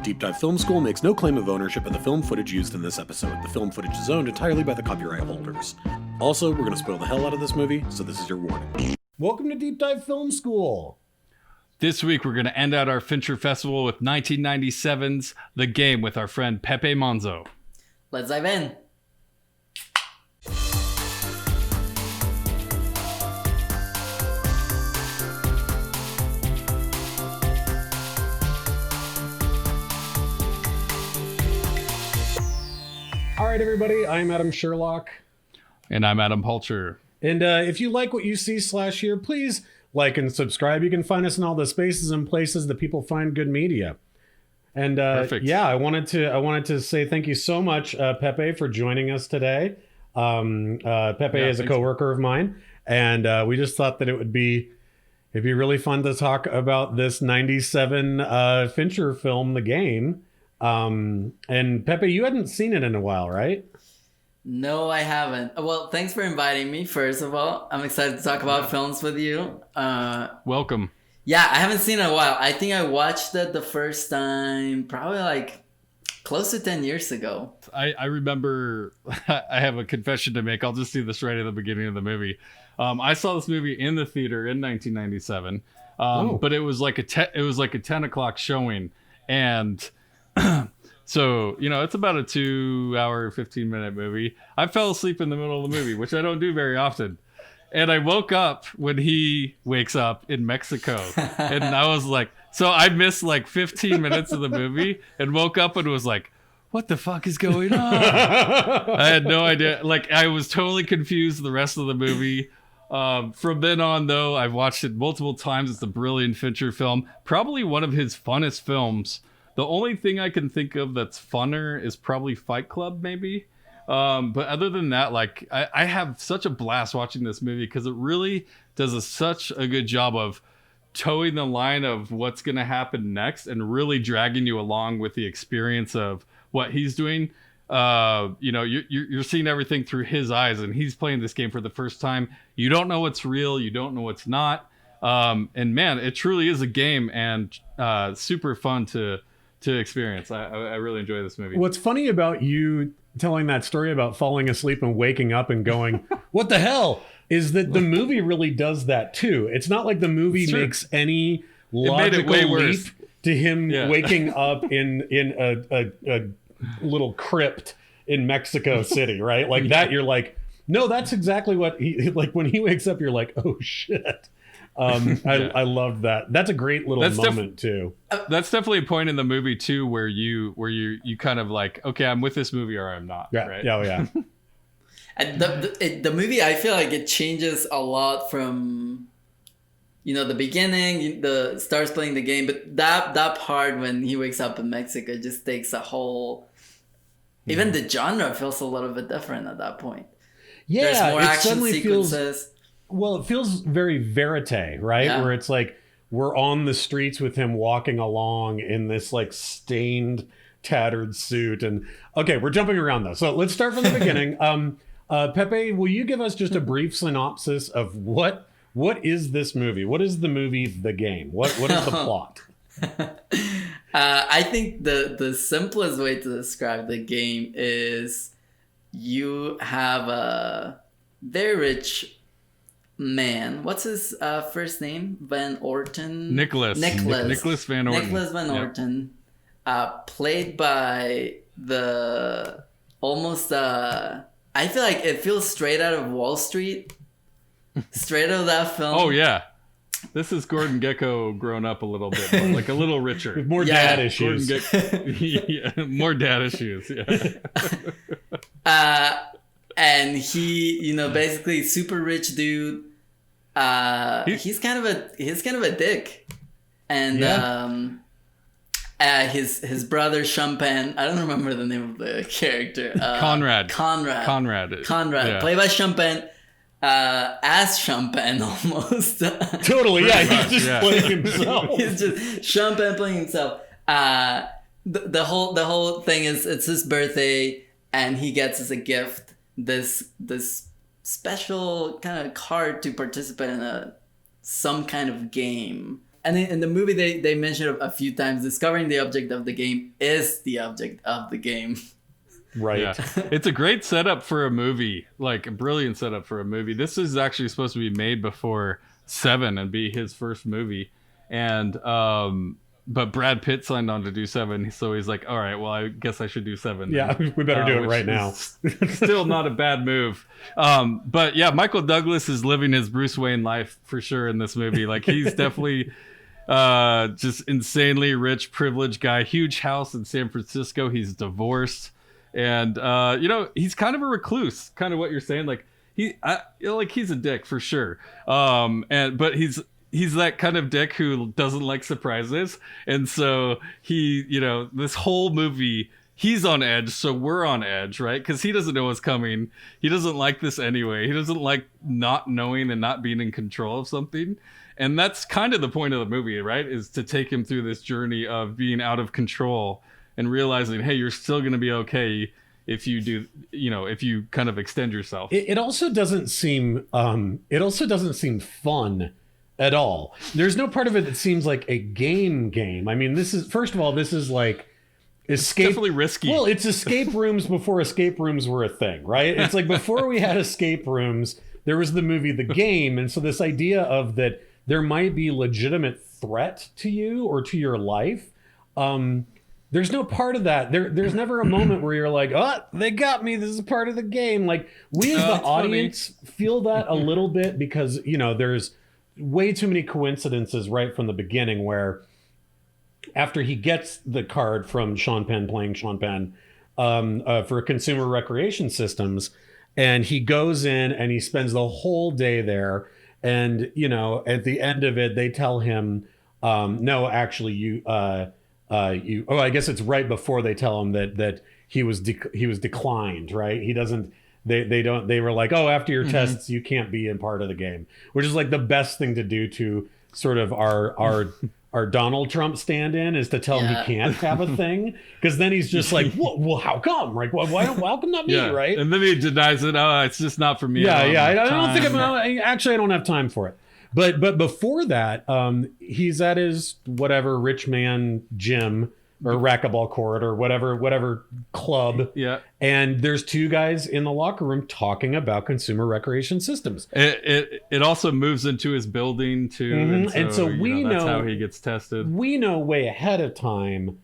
Deep Dive Film School makes no claim of ownership in the film footage used in this episode. The film footage is owned entirely by the copyright holders. Also, we're going to spoil the hell out of this movie, so this is your warning. Welcome to Deep Dive Film School. This week, we're going to end out our Fincher Festival with 1997's The Game with our friend Pepe Manzo. Let's dive in. All right, everybody, I'm Adam Sherlock. And I'm Adam Pulcher. And if you like what you see/hear, please like and subscribe. You can find us in all the spaces and places that people find good media. And yeah, I wanted to say thank you so much, Pepe, for joining us today. Pepe is a coworker of mine, and we just thought that it'd be really fun to talk about this '97 Fincher film, The Game. And Pepe, you hadn't seen it in a while, right? No, I haven't. Well, thanks for inviting me, first of all. I'm excited to talk about films with you. Welcome. Yeah, I haven't seen it in a while. I think I watched it the first time probably like close to 10 years ago. I remember, I have a confession to make. I'll just do this right at the beginning of the movie. I saw this movie in the theater in 1997, but it was like a 10 o'clock showing. And so, you know, it's about a 2-hour, 15-minute movie. I fell asleep in the middle of the movie, which I don't do very often. And I woke up when he wakes up in Mexico. And I was like, so I missed like 15 minutes of the movie and woke up and was like, what the fuck is going on? I had no idea. Like, I was totally confused the rest of the movie. From then on, though, I've watched it multiple times. It's a brilliant Fincher film. Probably one of his funnest films. The only thing I can think of that's funner is probably Fight Club, maybe. But other than that, like, I have such a blast watching this movie because it really does such a good job of towing the line of what's going to happen next and really dragging you along with the experience of what he's doing. You know, you're seeing everything through his eyes, and he's playing this game for the first time. You don't know what's real. You don't know what's not. And man, it truly is a game, and super fun to experience. I really enjoy this movie. What's funny about you telling that story about falling asleep and waking up and going, what the hell, is that the movie really does that too. It's not like the movie makes any logical leap to him waking up in a little crypt in Mexico City, right? Like that, you're like, no, that's exactly what he, like when he wakes up, you're like, oh shit. I loved that. That's a great little moment too. That's definitely a point in the movie too, where you kind of like, okay, I'm with this movie or I'm not. Yeah, right? yeah. And the movie, I feel like it changes a lot from, you know, the beginning, the starts playing the game, but that part when he wakes up in Mexico just takes a whole. Even the genre feels a little bit different at that point. Yeah, there's more action Feels, sequences. well, it feels very verite, right? Yeah. Where it's like we're on the streets with him walking along in this like stained, tattered suit. And okay, we're jumping around though. So let's start from the beginning. Pepe, will you give us just a brief synopsis of what is this movie? What is the movie The Game? What is the plot? I think the simplest way to describe The Game is you have a very rich man. What's his first name? Van Orton? Nicholas Van Orton. Nicholas Van Orton. Played by the almost I feel like it feels straight out of Wall Street. Straight out of that film. Oh yeah. This is Gordon Gekko grown up a little bit, more, like a little richer. With more dad issues. More dad issues. Yeah. And he, you know, basically super rich dude. He's kind of a dick, and his brother Champagne. I don't remember the name of the character. Conrad, yeah. Played by Champagne. As Champagne almost. Totally, yeah. He's just playing himself. He's just Champagne playing himself. The whole thing is it's his birthday, and he gets as a gift this special kind of card to participate in some kind of game. And in the movie, they mentioned a few times, discovering the object of the game is the object of the game. Right. Yeah. It's a great setup for a movie, like a brilliant setup for a movie. This is actually supposed to be made before Seven and be his first movie. And, but Brad Pitt signed on to do Seven. So he's like, all right, well, I guess I should do Seven. Yeah, we better do it right now. Still not a bad move. But yeah, Michael Douglas is living his Bruce Wayne life for sure in this movie. Like he's definitely just insanely rich, privileged guy, huge house in San Francisco. He's divorced. And he's kind of a recluse, kind of what you're saying. Like he's a dick for sure. But he's that kind of dick who doesn't like surprises. And so this whole movie, he's on edge. So we're on edge, right? Because he doesn't know what's coming. He doesn't like this anyway. He doesn't like not knowing and not being in control of something. And that's kind of the point of the movie, right? Is to take him through this journey of being out of control and realizing, hey, you're still going to be okay if you do, if you kind of extend yourself. It also doesn't seem fun at all. There's no part of it that seems like a game. I mean, this is like escape. It's definitely risky. Well, it's escape rooms before escape rooms were a thing, right? It's like before we had escape rooms, there was the movie The Game. And so this idea of that there might be legitimate threat to you or to your life, there's no part of that. There's never a moment where you're like, oh, they got me. This is part of the game. Like we as the audience feel that a little bit because, there's way too many coincidences right from the beginning where after he gets the card from Sean Penn playing Sean Penn for Consumer Recreation Systems, and he goes in and he spends the whole day there. And, at the end of it, they tell him, no, actually, I guess it's right before they tell him that he was declined, right? He doesn't, they were like, oh, after your tests, you can't be in part of the game, which is like the best thing to do to sort of our Donald Trump stand-in is to tell him he can't have a thing. Cause then he's just like, well, how come? Like, how come not me? Right. And then he denies it. Oh, it's just not for me. I don't think I don't have time for it. But before that, he's at his whatever rich man gym or racquetball court or whatever club. Yeah. And there's two guys in the locker room talking about Consumer Recreation Systems. It also moves into his building too. Mm-hmm. And so we know that's how he gets tested. We know way ahead of time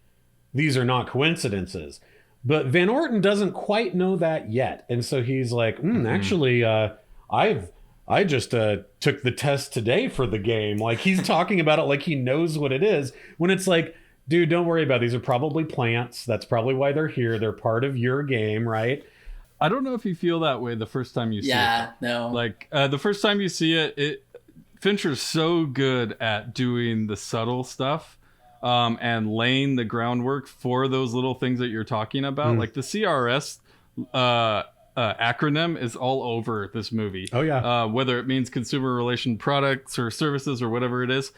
these are not coincidences. But Van Orton doesn't quite know that yet. And so he's like, actually, I just took the test today for the game. Like he's talking about it like he knows what it is, when it's like, dude, don't worry about it. These are probably plants. That's probably why they're here. They're part of your game, right? I don't know if you feel that way the first time you see it. Yeah, no. Like the first time you see it, Fincher's so good at doing the subtle stuff and laying the groundwork for those little things that you're talking about. Like the CRS acronym is all over this movie. Oh yeah. Whether it means consumer relation products or services or whatever it is.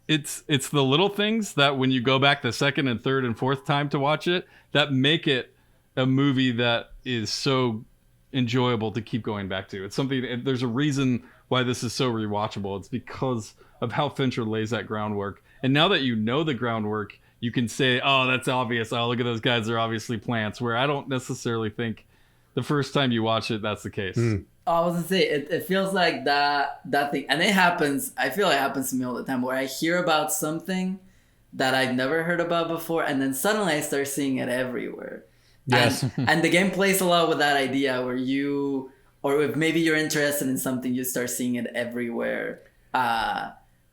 It's the little things that when you go back the second and third and fourth time to watch it, that make it a movie that is so enjoyable to keep going back to. It's something, there's a reason why this is so rewatchable. It's because of how Fincher lays that groundwork. And now that you know the groundwork, you can say, oh, that's obvious. Oh, look at those guys. They're obviously plants. Where I don't necessarily think the first time you watch it, that's the case. I was gonna say it feels like that thing, and it happens. I feel it happens to me all the time, where I hear about something that I've never heard about before, and then suddenly I start seeing it everywhere. Yes, and the game plays a lot with that idea where or if maybe you're interested in something, you start seeing it everywhere.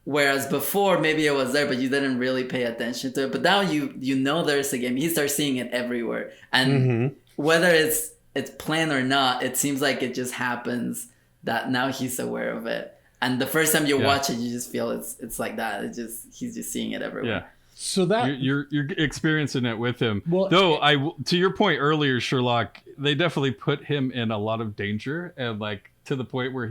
Whereas before, maybe it was there, but you didn't really pay attention to it. But now you know there's a game. You start seeing it everywhere, and whether it's planned or not, it seems like it just happens that now he's aware of it. And the first time you watch it, you just feel it's like that. He's just seeing it everywhere. Yeah. So that you're experiencing it with him. Well, though to your point earlier, Sherlock, they definitely put him in a lot of danger, and like to the point where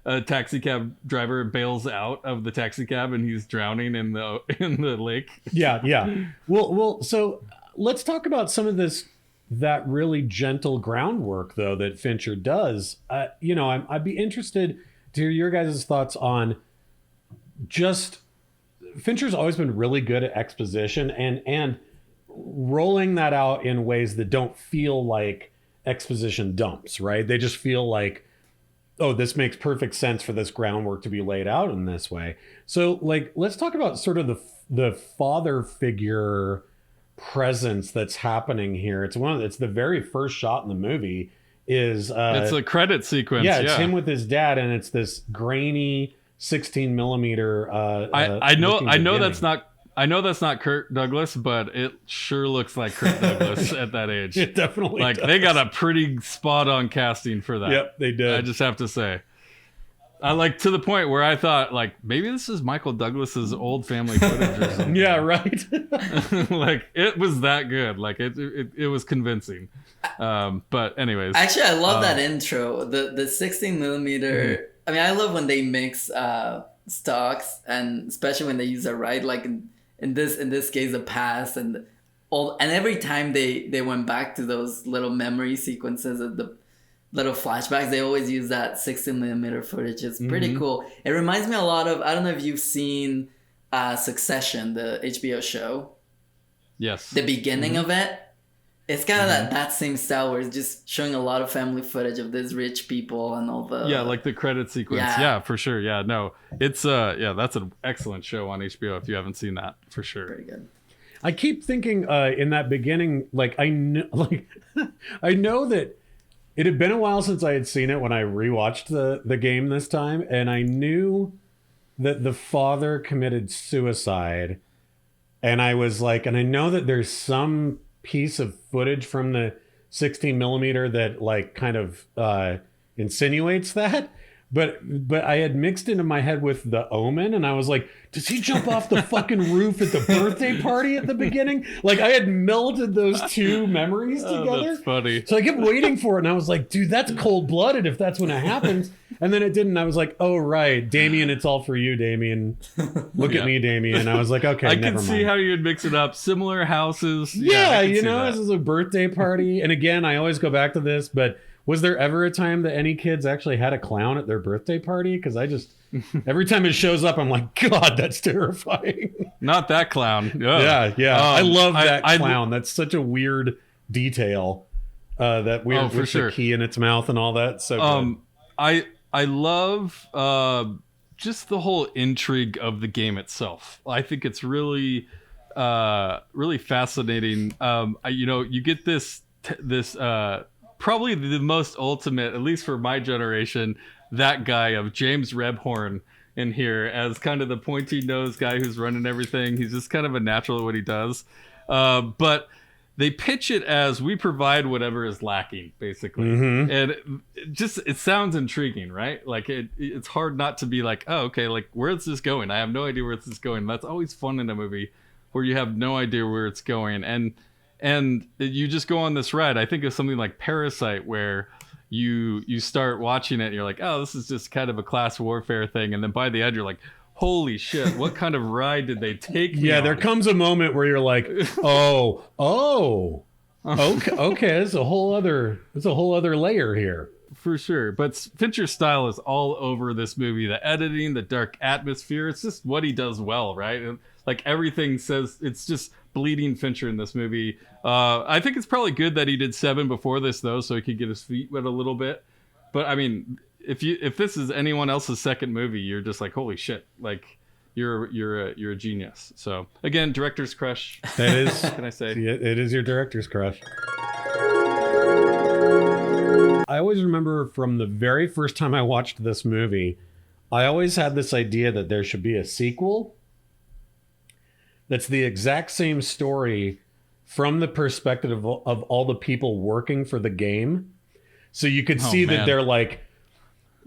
a taxi cab driver bails out of the taxi cab and he's drowning in the lake. Yeah. Well. So let's talk about some of that really gentle groundwork though that Fincher does. I'd be interested to hear your guys' thoughts on just Fincher's always been really good at exposition and rolling that out in ways that don't feel like exposition dumps, right? They just feel like, oh, this makes perfect sense for this groundwork to be laid out in this way. So, like, let's talk about sort of the father figure presence that's happening here. It's the very first shot in the movie is it's a credit sequence. Yeah, it's him with his dad, and it's this grainy 16 millimeter. I know that's not Kirk Douglas, but it sure looks like Kirk Douglas at that age. It definitely like does. They got a pretty spot on casting for that. Yep, they did. I just have to say. I like to the point where I thought like maybe this is Michael Douglas's old family footage or something. Yeah, right. Like it was that good. Like it was convincing. But anyways, actually, I love that intro. The 16 millimeter. Mm-hmm. I mean, I love when they mix stocks, and especially when they use a right, like in this case, the past and every time they went back to those little memory sequences of the little flashbacks, they always use that 16 millimeter footage. It's pretty cool. It reminds me a lot of, I don't know if you've seen Succession, the HBO show. Yes. The beginning of it. It's kind of that same style where it's just showing a lot of family footage of these rich people and all the... Yeah, like the credit sequence. Yeah, for sure. Yeah, no. It's, that's an excellent show on HBO if you haven't seen that, for sure. Very good. I keep thinking in that beginning, I know that it had been a while since I had seen it when I rewatched the game this time, and I knew that the father committed suicide, and I was like, and I know that there's some piece of footage from the 16 millimeter that like kind of insinuates that, but I had mixed into my head with The Omen, and I was like, does he jump off the fucking roof at the birthday party at the beginning? Like I had melded those two memories together. Oh, that's funny. So I kept waiting for it, and I was like, dude, that's cold-blooded if that's when it happens. And then it didn't. I was like, oh, right, Damien, it's all for you, Damien. Look at me, Damien. I was like, okay, never mind. I can see how you'd mix it up. Similar houses. Yeah, this is a birthday party. And again, I always go back to this, but was there ever a time that any kids actually had a clown at their birthday party? Because I just, every time it shows up, I'm like, God, that's terrifying. Not that clown. Yeah. I love that clown. That's such a weird detail. That weird with the key in its mouth and all that. So good. I love just the whole intrigue of the game itself. I think it's really fascinating. You get this probably the most ultimate, at least for my generation, that guy of James Rebhorn in here as kind of the pointy nose guy who's running everything. He's just kind of a natural at what he does. But they pitch it as we provide whatever is lacking, basically. Mm-hmm. And it sounds intriguing, right? Like it's hard not to be like, oh, okay, like where's this going? I have no idea where this is going. That's always fun in a movie where you have no idea where it's going. And you just go on this ride. I think of something like Parasite, where you start watching it and you're like, oh, this is just kind of a class warfare thing. And then by the end, you're like, holy shit, what kind of ride did they take me on? There comes a moment where you're like, oh, okay, there's a whole other layer here. For sure. But Fincher's style is all over this movie. The editing, the dark atmosphere, it's just what he does well, right? And like everything says, it's just bleeding Fincher in this movie. I think it's probably good that he did 7 before this, though, so he could get his feet wet a little bit. But I mean, if this is anyone else's second movie, you're just like, holy shit, like you're a genius. So again, director's crush. That is. What can I say? It is your director's crush. I always remember from the very first time I watched this movie, I always had this idea that there should be a sequel that's the exact same story from the perspective of all the people working for the game. So you could see that they're like,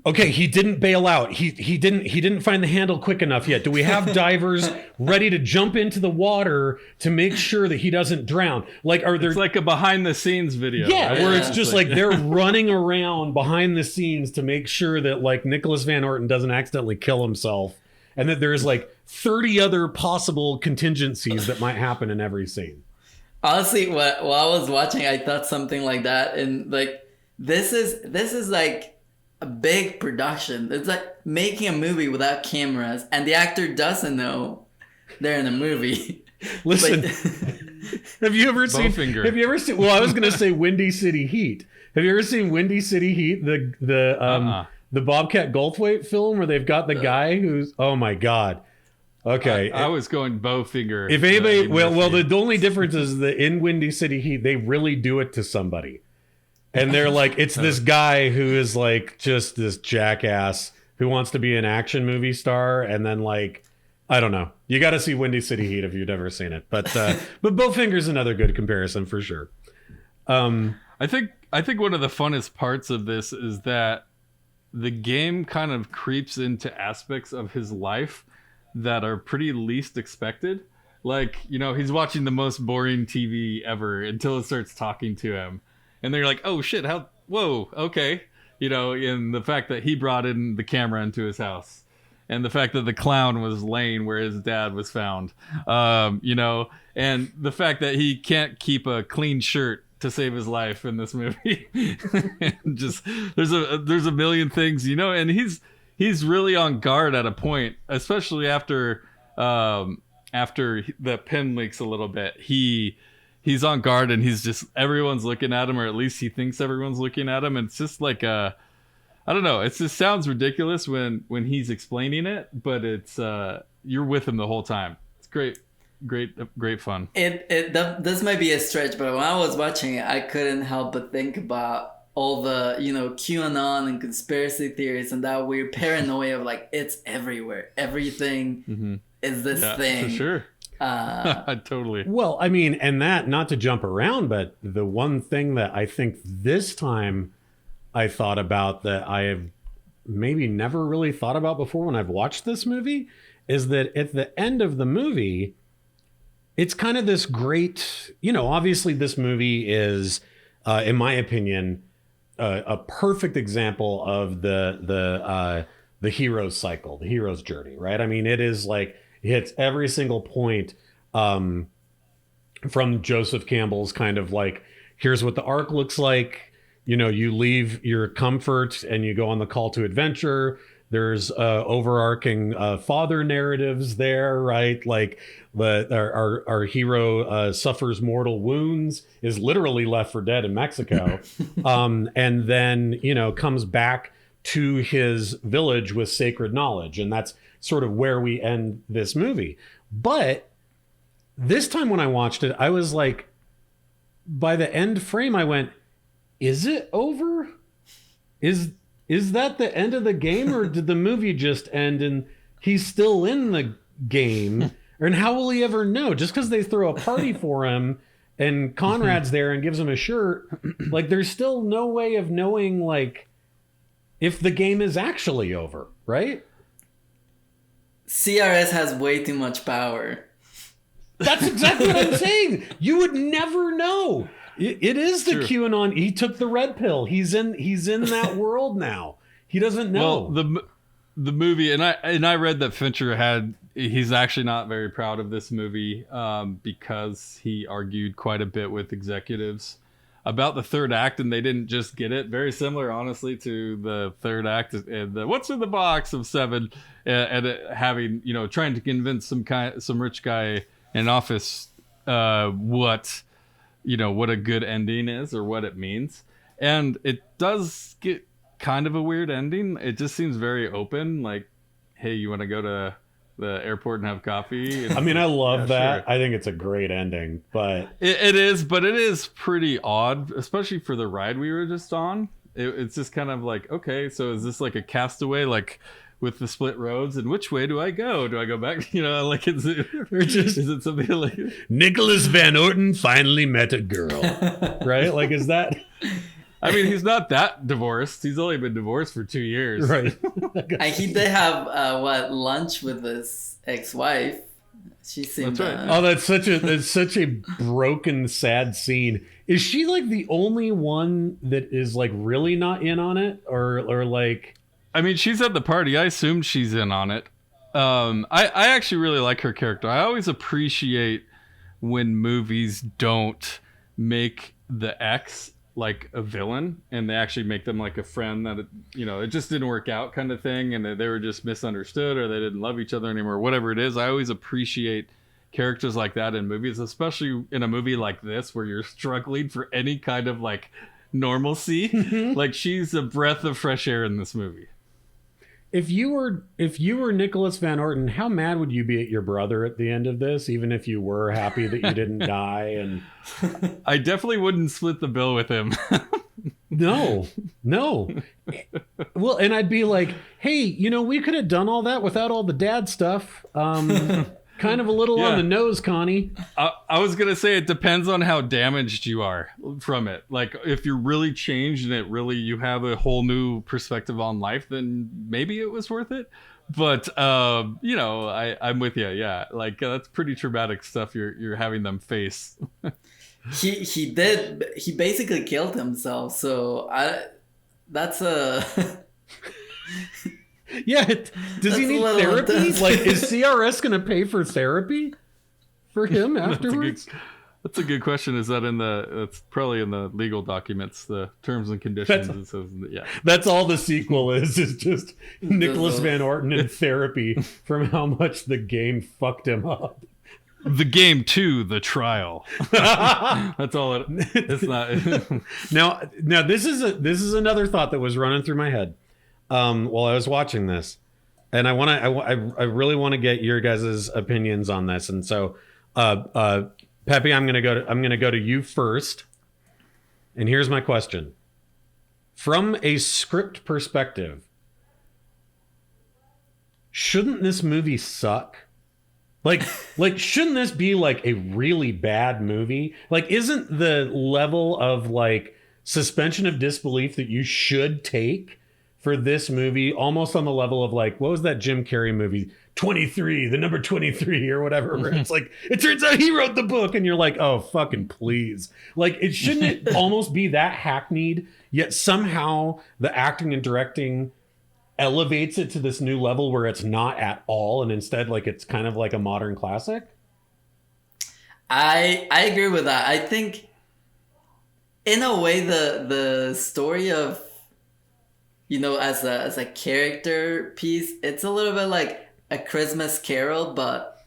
okay, he didn't bail out. He didn't find the handle quick enough yet. Do we have divers ready to jump into the water to make sure that he doesn't drown? Like, are there? It's like a behind the scenes video. Yeah, right? where it's just like they're running around behind the scenes to make sure that like Nicholas Van Orton doesn't accidentally kill himself, and that there's like 30 other possible contingencies that might happen in every scene. Honestly, while I was watching, I thought something like that, and like this is like a big production. It's like making a movie without cameras, and the actor doesn't know they're in a movie. Listen, have you ever seen? Have you ever seen? Well, I was gonna say Windy City Heat. Have you ever seen Windy City Heat? The Bobcat Goldthwait film where they've got the guy who's, oh my god. Okay, I was going Bowfinger. If anybody, the only difference is that in Windy City Heat, they really do it to somebody, and they're like, it's this guy who is like just this jackass who wants to be an action movie star, and then like, I don't know. You got to see Windy City Heat if you've never seen it, but Bowfinger's another good comparison for sure. I think one of the funnest parts of this is that the game kind of creeps into aspects of his life that are pretty least expected. Like, you know, he's watching the most boring TV ever until it starts talking to him. And they're like, oh shit, whoa, okay. You know, in the fact that he brought in the camera into his house. And the fact that the clown was laying where his dad was found. You know, and the fact that he can't keep a clean shirt to save his life in this movie. Just there's a million things, you know, and he's really on guard at a point, especially after the pen leaks a little bit. He's on guard and he's just, everyone's looking at him, or at least he thinks everyone's looking at him. And it's just like I don't know. It just sounds ridiculous when he's explaining it, but it's you're with him the whole time. It's great fun. This might be a stretch, but when I was watching it, I couldn't help but think about all the, you know, QAnon and conspiracy theories and that weird paranoia of like, it's everywhere. Everything is this thing. For sure. Totally. Well, I mean, and that, not to jump around, but the one thing that I think this time I thought about that I have maybe never really thought about before when I've watched this movie is that at the end of the movie, it's kind of this great, you know, obviously this movie is, in my opinion, a perfect example of the hero's cycle, the hero's journey, right? I mean, it is like, it hits every single point from Joseph Campbell's kind of like, here's what the arc looks like. You know, you leave your comfort and you go on the call to adventure. There's overarching father narratives there, right? Like our hero suffers mortal wounds, is literally left for dead in Mexico, and then, you know, comes back to his village with sacred knowledge. And that's sort of where we end this movie. But this time when I watched it, I was like, by the end frame, I went, is it over? Is that the end of the game, or did the movie just end and he's still in the game? And how will he ever know? Just because they throw a party for him and Conrad's there and gives him a shirt, like there's still no way of knowing like if the game is actually over, right? CRS has way too much power. That's exactly what I'm saying. You would never know. It is the QAnon. He took the red pill. He's in that world now. He doesn't know. Well, the movie, and I read that Fincher he's actually not very proud of this movie because he argued quite a bit with executives about the third act, and they didn't just get it. Very similar, honestly, to the third act and the What's in the Box of Seven, and having, you know, trying to convince some rich guy in office what a good ending is or what it means. And it does get kind of a weird ending. It just seems very open, like, hey, you want to go to the airport and have coffee? And, I mean, I love that. Sure. I think it's a great ending, but it is pretty odd, especially for the ride we were just on. It's just kind of like, okay, so is this like a Castaway, like with the split roads, and which way do I go? Do I go back? You know, like, is it something like Nicholas Van Orton finally met a girl, right? Like, is that? I mean, he's not that divorced. He's only been divorced for 2 years, right? He did have lunch with his ex-wife. She seemed. That's right. Oh, that's such a broken, sad scene. Is she like the only one that is like really not in on it, or like? I mean, she's at the party. I assumed she's in on it. I actually really like her character. I always appreciate when movies don't make the ex like a villain, and they actually make them like a friend that it just didn't work out kind of thing, and they were just misunderstood, or they didn't love each other anymore, whatever it is. I always appreciate characters like that in movies, especially in a movie like this where you're struggling for any kind of like normalcy. Like, she's a breath of fresh air in this movie. If you were Nicholas Van Orton, how mad would you be at your brother at the end of this, even if you were happy that you didn't die? And I definitely wouldn't split the bill with him. No. Well, and I'd be like, hey, we could have done all that without all the dad stuff. Kind of a little on the nose, Connie. I was going to say, it depends on how damaged you are from it. Like, if you're really changed and you have a whole new perspective on life, then maybe it was worth it. But, I'm with you. Yeah. Like, that's pretty traumatic stuff you're having them face. He basically killed himself. So that's a... Yeah, does he need therapy? Intense. Like, is CRS going to pay for therapy for him afterwards? That's a good question. Is that it's probably in the legal documents, the terms and conditions. It says, yeah. That's all the sequel is just Nicholas Van Orton in therapy from how much the game fucked him up. The game 2, the trial. That's all it's not. Now this is another thought that was running through my head. While I was watching this, and I really want to get your guys' opinions on this. And so, Pepe, I'm gonna go to you first. And here's my question: from a script perspective, shouldn't this movie suck? Like, shouldn't this be like a really bad movie? Like, isn't the level of like suspension of disbelief that you should take for this movie almost on the level of like, what was that Jim Carrey movie, 23, the number 23 or whatever, where it's like, it turns out he wrote the book, and you're like, oh, fucking please. Like, shouldn't it almost be that hackneyed, yet somehow the acting and directing elevates it to this new level where it's not at all, and instead like it's kind of like a modern classic? I agree with that. I think in a way the story of, as a character piece, it's a little bit like A Christmas Carol, but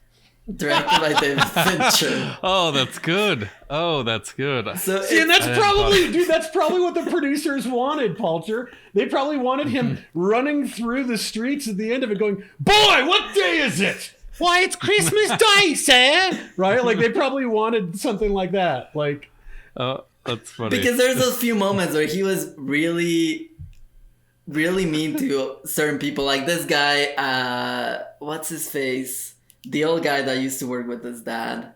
directed by David Fincher. Oh, that's good. So and that's probably what the producers wanted, Palcher. They probably wanted him running through the streets at the end of it going, boy, what day is it? Why, it's Christmas Day, sir. Right? Like, they probably wanted something like that. Like, that's funny. Because there's those few moments where he was really mean to certain people, like this guy, what's his face, the old guy that used to work with his dad.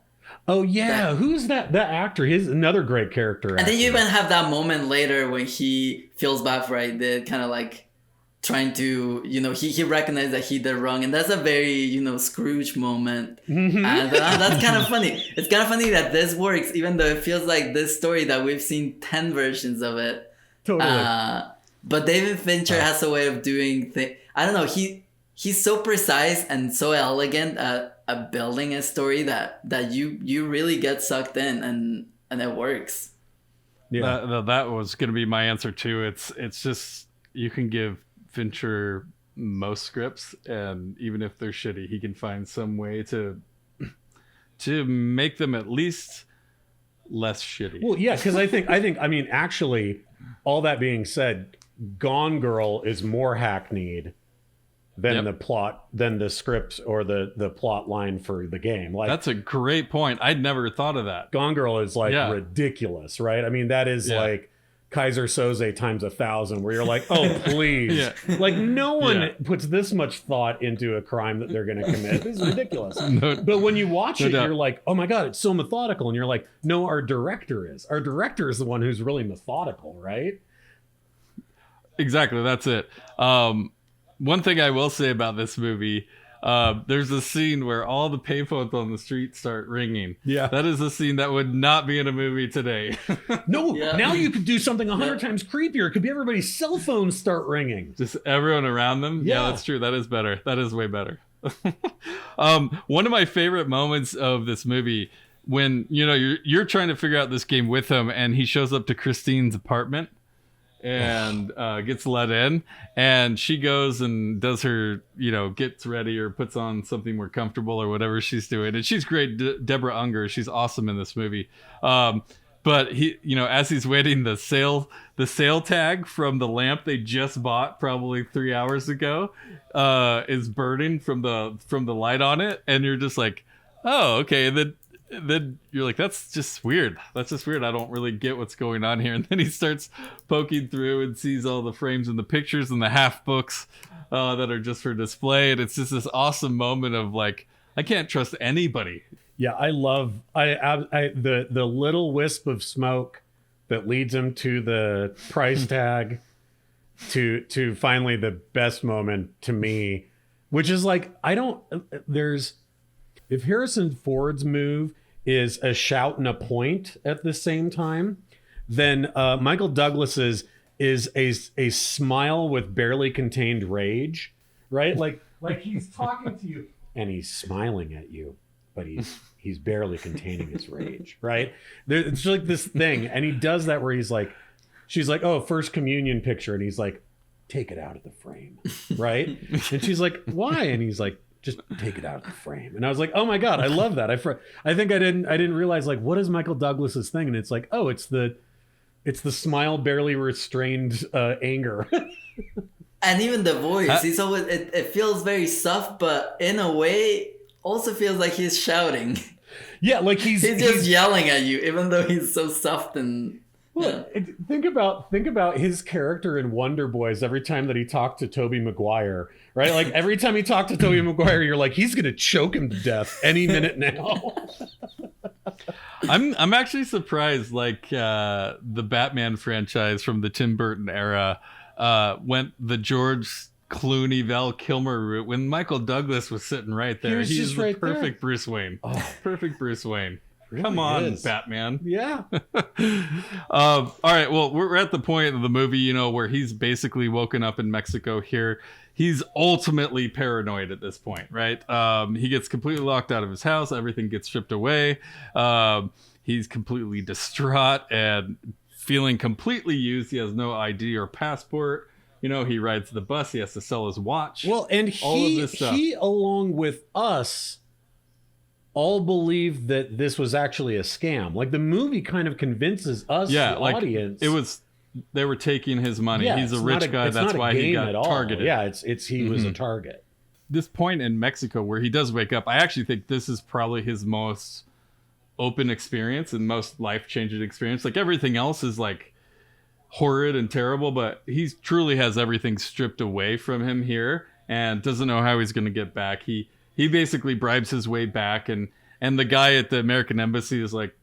Oh yeah, who's that actor? He's another great character. And then you even have that moment later when he feels bad for what he did, kind of like trying to, he recognized that he did wrong, and that's a very Scrooge moment. And that's kind of funny. It's kind of funny that this works, even though it feels like this story that we've seen 10 versions of it. Totally. But David Fincher has a way of doing things. I don't know. He's so precise and so elegant at building a story that you really get sucked in, and it works. Yeah, that was going to be my answer too. It's just, you can give Fincher most scripts, and even if they're shitty, he can find some way to make them at least less shitty. Well, yeah, because I mean, actually, all that being said, Gone Girl is more hackneyed than the script or the plot line for the game. Like, that's a great point. I'd never thought of that. Gone Girl is like ridiculous, right? I mean, that is like Kaiser Soze times 1,000, where you're like, oh please. Like, no one puts this much thought into a crime that they're going to commit. This is ridiculous. But when you watch it, you're like, oh my god, it's so methodical. And you're like, no, our director is the one who's really methodical, right? Exactly, that's it. One thing I will say about this movie, there's a scene where all the payphones on the street start ringing. Yeah. That is a scene that would not be in a movie today. No, now you could do something 100 times creepier. It could be everybody's cell phones start ringing. Just everyone around them? Yeah, that's true. That is better. That is way better. One of my favorite moments of this movie when you're trying to figure out this game with him, and he shows up to Christine's apartment and gets let in, and she goes and does her gets ready or puts on something more comfortable or whatever she's doing, and she's great. Deborah Unger, she's awesome in this movie. But he, as he's waiting, the sale tag from the lamp they just bought probably 3 hours ago is burning from the light on it, and you're just like, oh, okay. And then you're like, that's just weird. I don't really get what's going on here. And then he starts poking through and sees all the frames and the pictures and the half books that are just for display, and it's just this awesome moment of like, I can't trust anybody. Yeah, I love the little wisp of smoke that leads him to the price tag to finally the best moment to me, which is like, if Harrison Ford's move is a shout and a point at the same time, then Michael Douglas's is a smile with barely contained rage, right? Like he's talking to you and he's smiling at you, but he's barely containing his rage, right? It's like this thing, and he does that where she's like, oh, first communion picture, and he's like, take it out of the frame, right? And she's like, why? And he's like, just take it out of the frame. And I was like, oh my God, I love that. I think I didn't realize, like, what is Michael Douglas's thing? And it's like, oh, it's the smile barely restrained anger. And even the voice, he's always, it feels very soft, but in a way also feels like he's shouting. Yeah, like he's just yelling at you, even though he's so soft and. Well, yeah. Think about his character in Wonder Boys every time that he talked to Tobey Maguire, right? Like every time he talked to Tobey Maguire, you're like, he's gonna choke him to death any minute now. I'm actually surprised, like the Batman franchise from the Tim Burton era went the George Clooney, Val Kilmer route when Michael Douglas was sitting right there. He's the right perfect there. Bruce Wayne. Oh. Perfect Bruce Wayne. Really Come on, is. Batman. Yeah. All right. Well, we're at the point of the movie, where he's basically woken up in Mexico here. He's ultimately paranoid at this point, right? He gets completely locked out of his house. Everything gets stripped away. He's completely distraught and feeling completely used. He has no ID or passport. He rides the bus. He has to sell his watch. Well, and he along with us, all believe that this was actually a scam. Like the movie kind of convinces us, the audience, they were taking his money. Yeah, he's a rich guy. That's why he got targeted. Yeah, he was a target. This point in Mexico where he does wake up, I actually think this is probably his most open experience and most life-changing experience. Like everything else is like horrid and terrible, but he truly has everything stripped away from him here and doesn't know how he's going to get back. He basically bribes his way back, and the guy at the American embassy is like,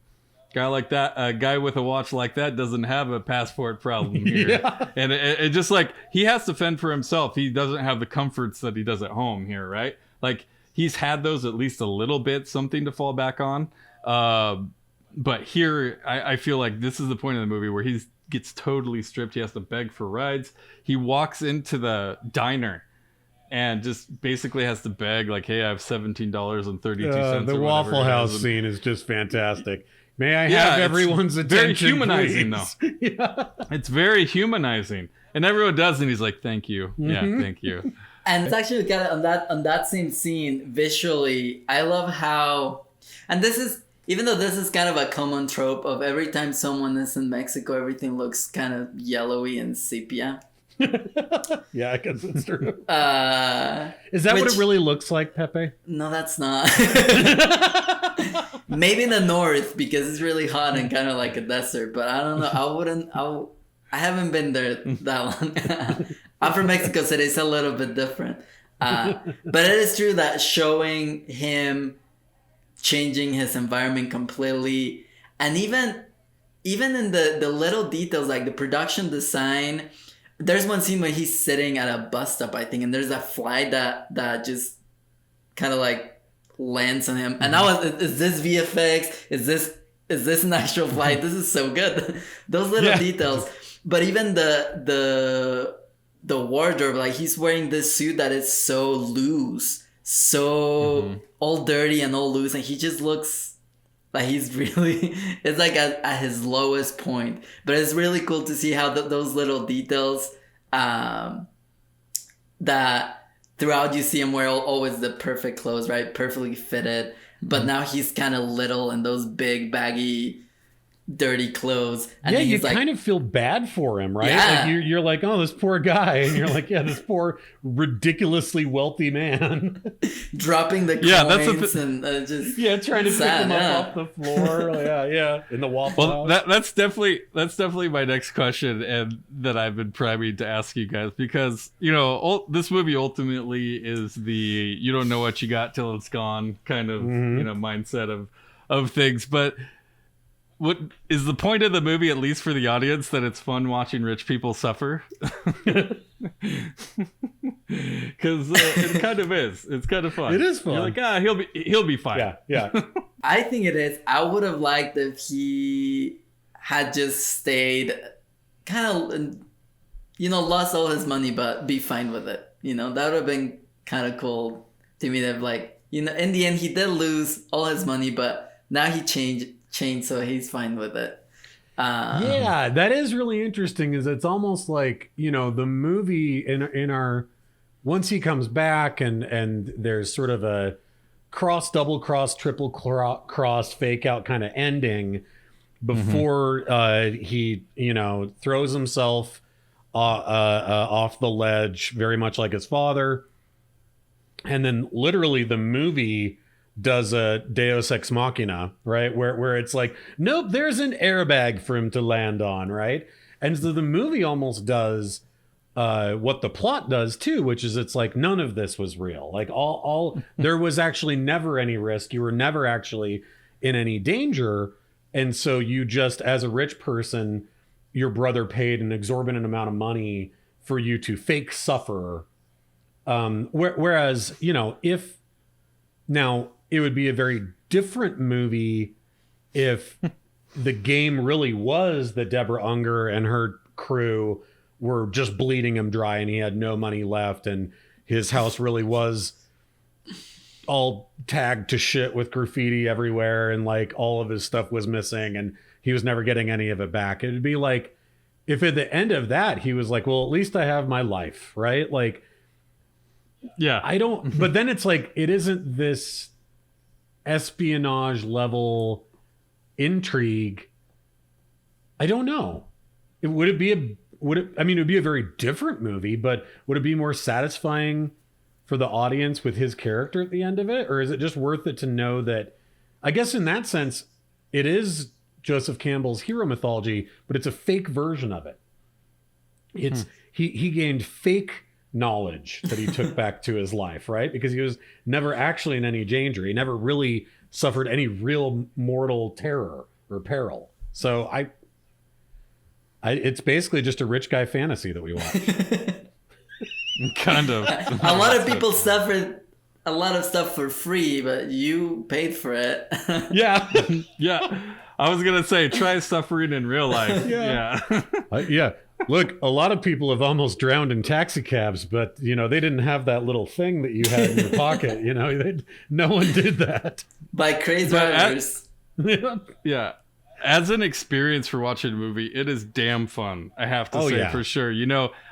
a guy with a watch like that doesn't have a passport problem here. Yeah. And it just like, he has to fend for himself. He doesn't have the comforts that he does at home here, right? Like he's had those at least a little bit, something to fall back on. But here, I feel like this is the point of the movie where he gets totally stripped. He has to beg for rides. He walks into the diner and just basically has to beg, like, hey, I have $17.32. The Waffle House scene is just fantastic. May I have everyone's attention, very humanizing, please? Though. Yeah. It's very humanizing. And everyone does, and he's like, thank you. Mm-hmm. Yeah, thank you. And it's actually kind of on that same scene, visually, I love how, and this is, even though this is kind of a common trope of every time someone is in Mexico, everything looks kind of yellowy and sepia. Yeah, I guess it's true. Is that what it really looks like, Pepe? No, that's not. Maybe in the north because it's really hot and kind of like a desert, but I don't know. I haven't been there that long. I'm from Mexico City. It's a little bit different. But it is true that showing him changing his environment completely, and even in the little details like the production design. There's one scene where he's sitting at a bus stop, I think, and there's a fly that just kind of like lands on him. And I was, is this VFX? Is this an actual fly? This is so good. Those little details. But even the wardrobe, like he's wearing this suit that is so loose, so all dirty and all loose, and he just looks Like he's really, it's like at his lowest point. But it's really cool to see how those little details that throughout you see him wear always the perfect clothes, right? Perfectly fitted. But now he's kind of little in those big, baggy, dirty clothes. And you kind of feel bad for him, right? Yeah. Like you're like, oh, this poor guy. And you're like, yeah, this poor, ridiculously wealthy man. Dropping the coins and just trying to pick them up off the floor. In the Waffle House. That's definitely my next question, and that I've been priming to ask you guys, because, this movie ultimately is the you don't know what you got till it's gone kind of, mindset of things. But what is the point of the movie, at least for the audience, that it's fun watching rich people suffer? Because it kind of is. It's kind of fun. It is fun. You're like, he'll be fine. Yeah. I think it is. I would have liked if he had just stayed, kind of, lost all his money, but be fine with it. That would have been kind of cool to me. That in the end, he did lose all his money, but now he changed, so he's fine with it. That is really interesting. Is it's almost like the movie in our, once he comes back and there's sort of a double cross, triple cross, fake out kind of ending before he throws himself off the ledge, very much like his father, and then literally the movie does a Deus Ex Machina, right? Where it's like, nope, there's an airbag for him to land on, right? And so the movie almost does what the plot does too, which is it's like none of this was real. Like all there was actually never any risk. You were never actually in any danger. And so you just, as a rich person, your brother paid an exorbitant amount of money for you to fake suffer. Whereas, if now, it would be a very different movie if the game really was that Deborah Unger and her crew were just bleeding him dry and he had no money left and his house really was all tagged to shit with graffiti everywhere and like all of his stuff was missing and he was never getting any of it back. It'd be like if at the end of that he was like, well, at least I have my life, right? Like, yeah, I don't, but then it's like, it isn't this espionage level intrigue. I don't know. It would be a very different movie, but would it be more satisfying for the audience with his character at the end of it? Or is it just worth it to know that, I guess in that sense, it is Joseph Campbell's hero mythology, but it's a fake version of it. It's he gained fake knowledge that he took back to his life, right? Because he was never actually in any danger. He never really suffered any real mortal terror or peril. So it's basically just a rich guy fantasy that we watch. Kind of. A lot of people suffered a lot of stuff for free, but you paid for it. Yeah. I was going to say, try suffering in real life. Yeah. Look, a lot of people have almost drowned in taxi cabs, but, they didn't have that little thing that you had in your pocket. No one did that. By crazy drivers. Yeah. As an experience for watching a movie, it is damn fun. I have to say, for sure.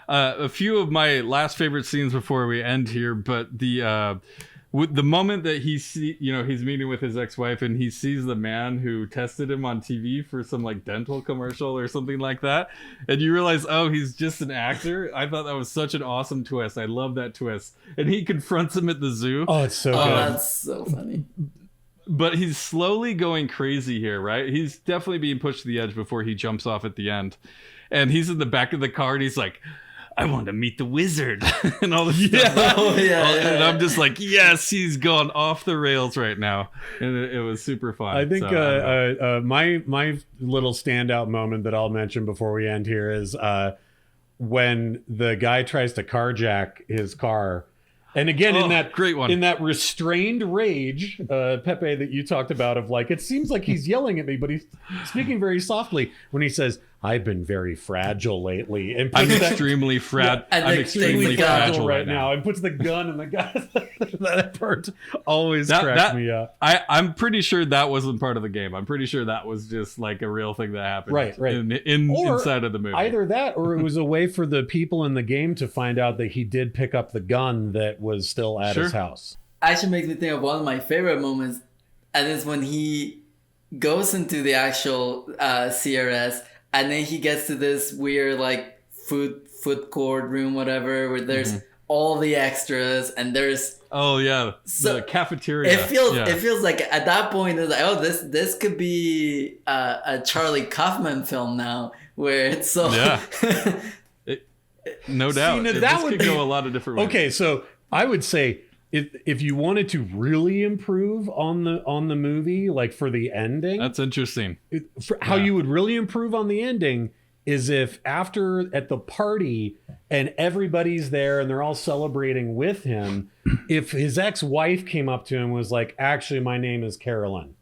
A few of my last favorite scenes before we end here, but with the moment that he's meeting with his ex-wife and he sees the man who tested him on TV for some like dental commercial or something like that, and you realize, oh, he's just an actor. I thought that was such an awesome twist. I love that twist. And he confronts him at the zoo. Oh, it's so good. That's so funny. But he's slowly going crazy here, right? He's definitely being pushed to the edge before he jumps off at the end. And he's in the back of the car and he's like, I want to meet the wizard and all this stuff. And I'm just like, yes, he's gone off the rails right now. And it was super fun. I think my little standout moment that I'll mention before we end here is when the guy tries to carjack his car. And again, in that great one, in that restrained rage, Pepe, that you talked about, of like, it seems like he's yelling at me, but he's speaking very softly when he says, I've been very fragile lately. And I'm extremely fragile. I'm extremely fragile right now. And puts the gun in the gun. That part always cracks me up. I'm pretty sure that wasn't part of the game. I'm pretty sure that was just like a real thing that happened. Right. Inside of the movie. Either that, or it was a way for the people in the game to find out that he did pick up the gun that was still at his house. Actually makes me think of one of my favorite moments, and it's when he goes into the actual CRS. And then he gets to this weird like food court room, whatever, where there's all the extras and there's the cafeteria. It feels like at that point it's like, oh, this could be a Charlie Kaufman film now, where it's so no doubt. This could go a lot of different ways. Okay, so I would say if you wanted to really improve on the movie, like for the ending, that's interesting. How you would really improve on the ending is if after at the party and everybody's there and they're all celebrating with him, if his ex-wife came up to him and was like, actually, my name is Carolyn.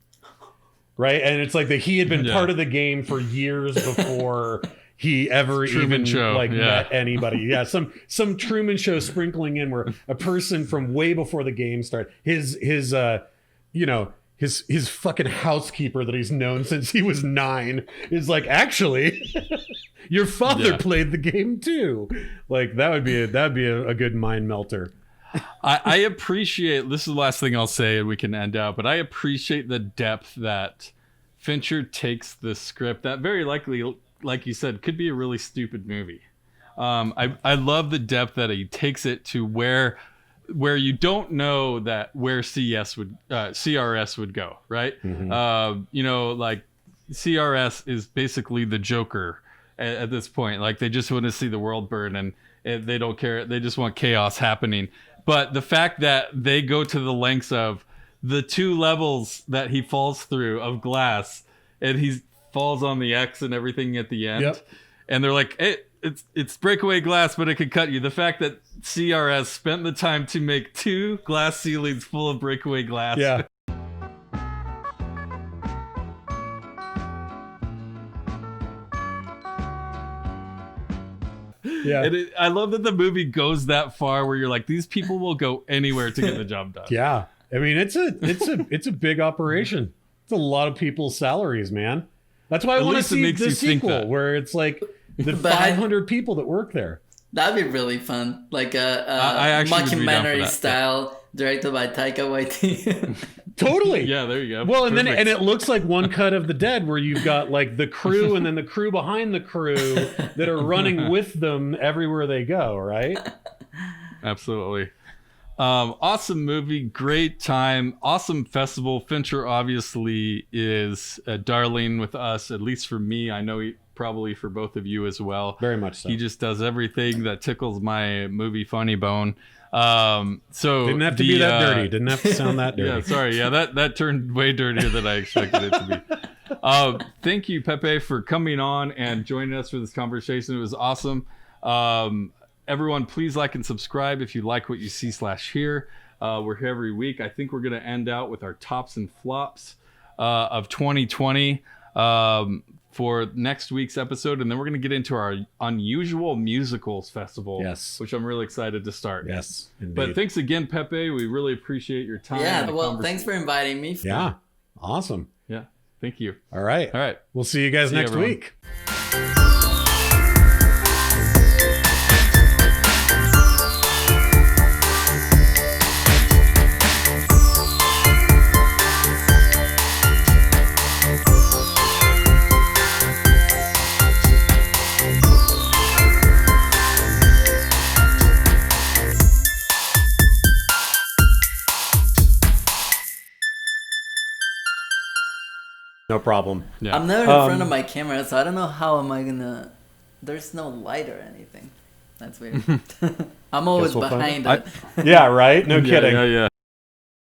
Right. And it's like that he had been part of the game for years before he ever even met anybody. Yeah, some Truman Show sprinkling in where a person from way before the game started, his fucking housekeeper that he's known since he was 9 is like, actually, your father played the game too. Like that'd be a good mind melter. I appreciate, this is the last thing I'll say and we can end out, but I appreciate the depth that Fincher takes the script that very likely, like you said, could be a really stupid movie. I love the depth that he takes it to where you don't know that where CRS would go, right? Mm-hmm. Like CRS is basically the Joker at this point. Like they just want to see the world burn and they don't care. They just want chaos happening. But the fact that they go to the lengths of the 2 levels that he falls through of glass and he falls on the X and everything at the end. Yep. And they're like, hey, it's breakaway glass, but it could cut you. The fact that CRS spent the time to make 2 glass ceilings full of breakaway glass. Yeah. Yeah. And I love that the movie goes that far where you're like, these people will go anywhere to get the job done. Yeah. I mean, it's a big operation. It's a lot of people's salaries, man. That's why I want to see the sequel where it's like the 500 people that work there. That'd be really fun. Like a mockumentary style directed by Taika Waititi. Totally. Yeah, there you go. Well, and then it looks like One Cut of the Dead where you've got like the crew and then the crew behind the crew that are running with them everywhere they go, right? Absolutely. Awesome movie, great time, awesome festival. Fincher obviously is a darling with us, at least for me. I know probably for both of you as well. Very much so. He just does everything that tickles my movie funny bone. So didn't have to be that dirty. Didn't have to sound that dirty. Yeah, sorry. Yeah, that turned way dirtier than I expected it to be. Thank you, Pepe, for coming on and joining us for this conversation. It was awesome. Everyone, please like and subscribe if you like what you see/hear. We're here every week. I think we're going to end out with our tops and flops of 2020 for next week's episode. And then we're going to get into our Unusual Musicals Festival, which I'm really excited to start. Yes, indeed. But thanks again, Pepe. We really appreciate your time. Yeah, well, thanks for inviting me. Yeah, awesome. Yeah, thank you. All right. We'll see you guys next week. No problem. Yeah. I'm never in front of my camera, so I don't know how am I gonna. There's no light or anything. That's weird. I'm always behind it. Yeah, right? No kidding. Yeah.